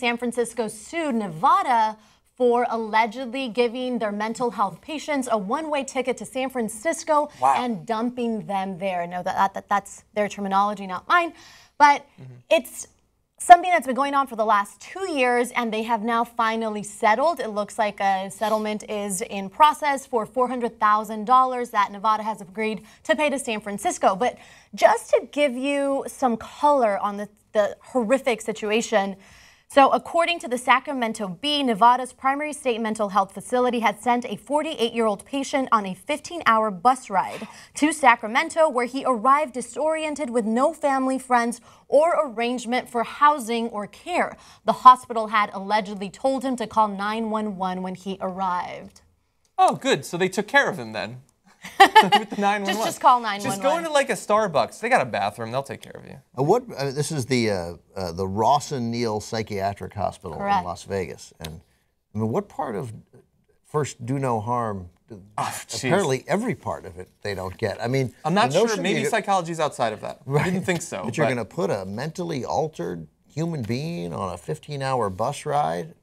San Francisco sued Nevada for allegedly giving their mental health patients a one-way ticket to San Francisco and dumping them there. No, that's their terminology, not mine. But it's something that's been going on for the last 2 years, and they have now finally settled. It looks like a settlement is in process for $400,000 that Nevada has agreed to pay to San Francisco. But just to give you some color on the horrific situation, so according to the Sacramento Bee, Nevada's primary state mental health facility had sent a 48-year-old patient on a 15-hour bus ride to Sacramento, where he arrived disoriented with no family, friends, or arrangement for housing or care. The hospital had allegedly told him to call 911 when he arrived. Oh, good. So they took care of him then. With the 911. Just call 911. Just go into like a Starbucks. They got a bathroom. They'll take care of you. This is the Rawson-Neal Psychiatric Hospital in Las Vegas. And I mean, what part of first do no harm? Apparently, every part of it they don't get. I mean, I'm not sure. Maybe psychology's outside of that. I didn't think so. But you're going to put a mentally altered human being on a 15-hour bus ride?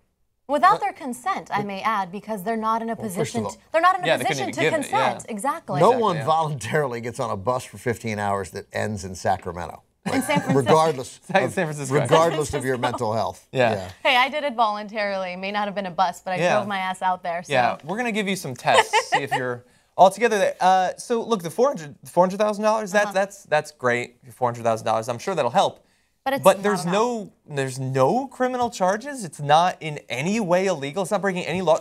Without their consent, I may add, because they're not in a position. They're not in a position to consent. Exactly. No one voluntarily gets on a bus for 15 hours that ends in Sacramento. Like, in San Francisco. Regardless of your mental health. Yeah. Hey, I did it voluntarily. May not have been a bus, but I drove my ass out there. So. Yeah, we're gonna give you some tests, see if you're all together there. So look, the $400,000. That's great. $400,000. I'm sure that'll help. But there's no criminal charges. It's not in any way illegal. It's not breaking any law.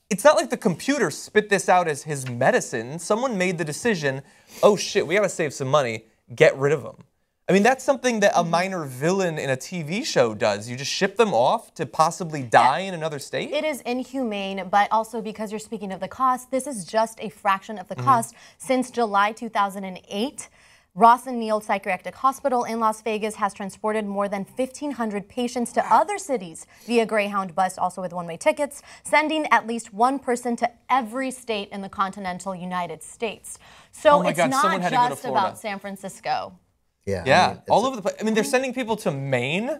It's not like the computer spit this out as his medicine. Someone made the decision, oh shit, we gotta save some money, get rid of him. I mean, that's something that a minor villain in a TV show does. You just ship them off to possibly die in another state? It is inhumane, but also because you're speaking of the cost, this is just a fraction of the cost. Since July 2008, Rawson-Neal Psychiatric Hospital in Las Vegas has transported more than 1,500 patients to other cities via Greyhound bus, also with one-way tickets, sending at least one person to every state in the continental United States. So it's not just about San Francisco. Yeah, I mean, all over the place. I mean, they're sending people to Maine?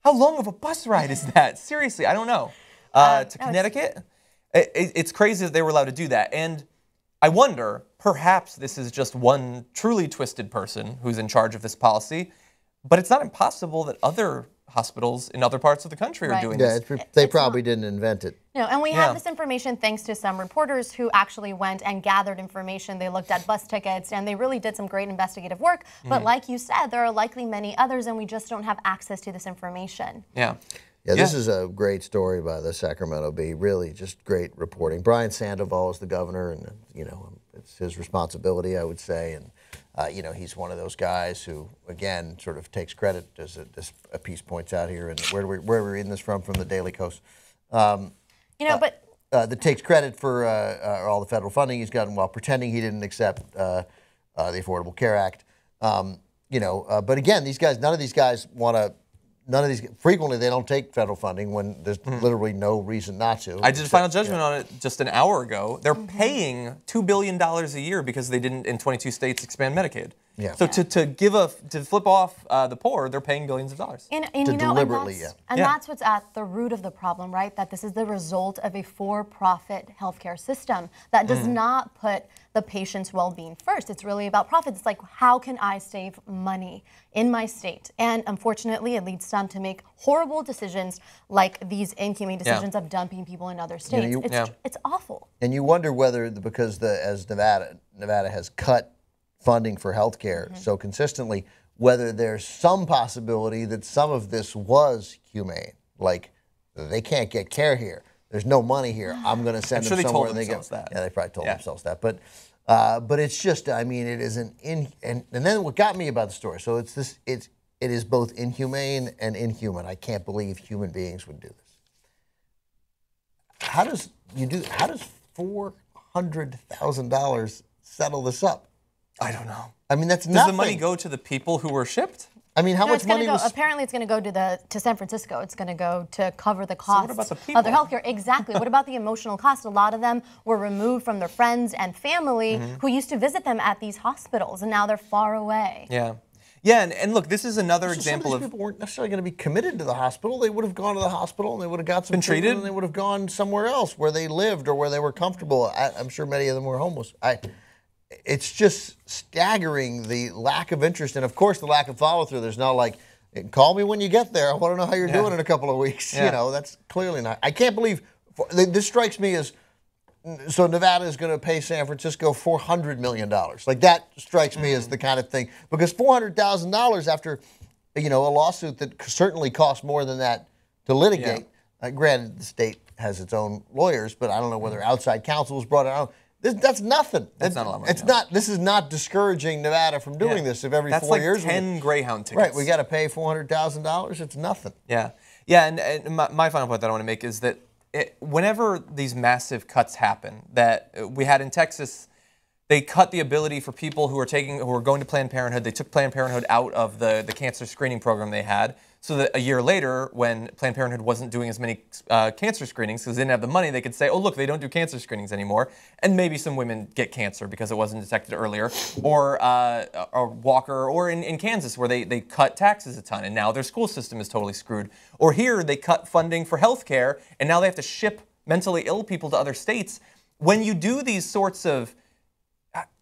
How long of a bus ride is that? Seriously, I don't know. To Connecticut? It's crazy that they were allowed to do that. And I wonder, perhaps this is just one truly twisted person who's in charge of this policy, but it's not impossible that other hospitals in other parts of the country are doing this. They probably didn't invent it. No, and we have this information thanks to some reporters who actually went and gathered information. They looked at bus tickets, and they really did some great investigative work. But like you said, there are likely many others, and we just don't have access to this information. Yeah, this is a great story by the Sacramento Bee. Really, just great reporting. Brian Sandoval is the governor, and you know it's his responsibility, I would say. And you know, he's one of those guys who, again, sort of takes credit, as this piece points out here. And where are we reading this from the Daily Kos? You know, that takes credit for all the federal funding he's gotten while pretending he didn't accept the Affordable Care Act. You know, but again, these guys, none of these guys want to. Frequently they don't take federal funding when there's literally no reason not to. I did a final judgment on it just an hour ago. They're paying $2 billion a year because they didn't, in 22 states, expand Medicaid. Yeah. So to flip off the poor, they're paying billions of dollars. And you know, and that's what's at the root of the problem, right? That this is the result of a for-profit healthcare system that does not put the patient's well-being first. It's really about profits. It's like, how can I save money in my state? And unfortunately, it leads some to make horrible decisions like these inhumane decisions of dumping people in other states. You know, it's awful. And you wonder whether, because as Nevada has cut funding for healthcare so consistently, whether there's some possibility that some of this was humane. Like, they can't get care here. There's no money here. I'm going to send them somewhere. They told themselves that. Yeah, they probably told themselves that. But it's just, I mean, it is and then what got me about the story. So it is both inhumane and inhuman. I can't believe human beings would do this. How does $400,000 settle this up? I don't know. I mean, that's nothing. Does the money go to the people who were shipped? I mean, how much money was... Apparently, it's going to go to San Francisco. It's going to go to cover the cost of their health care. Exactly. What about the emotional cost? A lot of them were removed from their friends and family who used to visit them at these hospitals, and now they're far away. Yeah. Yeah, and look, this is another example some of these people weren't necessarily going to be committed to the hospital. They would have gone to the hospital and they would have got some treatment and they would have gone somewhere else where they lived or where they were comfortable. I'm sure many of them were homeless. It's just staggering the lack of interest and, of course, the lack of follow through. There's not like, call me when you get there. I want to know how you're doing in a couple of weeks. You know, that's clearly not. I can't believe this strikes me as. So Nevada is going to pay San Francisco $400 million. Like that strikes me as the kind of thing, because $400,000 after, a lawsuit that certainly costs more than that to litigate. Granted, the state has its own lawyers, but I don't know whether outside counsel was brought in. That's nothing. That's not a lot of money. This is not discouraging Nevada from doing this. If every 4 years, that's like 10 Greyhound tickets. Right, we got to pay $400,000. It's nothing. Yeah, and my final point that I want to make is that. Whenever these massive cuts happen that we had in Texas, they cut the ability for people who are going to Planned Parenthood. They took Planned Parenthood out of the cancer screening program they had, so that a year later, when Planned Parenthood wasn't doing as many cancer screenings because they didn't have the money, they could say, oh, look, they don't do cancer screenings anymore. And maybe some women get cancer because it wasn't detected earlier. Or Walker, or in Kansas, where they cut taxes a ton, and now their school system is totally screwed. Or here, they cut funding for health care, and now they have to ship mentally ill people to other states. When you do these sorts of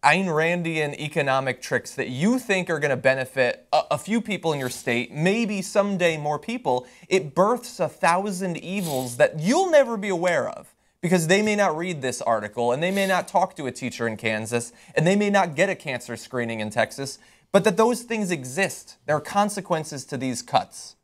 Ayn Randian economic tricks that you think are going to benefit a few people in your state, maybe someday more people, it births 1,000 evils that you'll never be aware of, because they may not read this article and they may not talk to a teacher in Kansas and they may not get a cancer screening in Texas, but that those things exist. There are consequences to these cuts.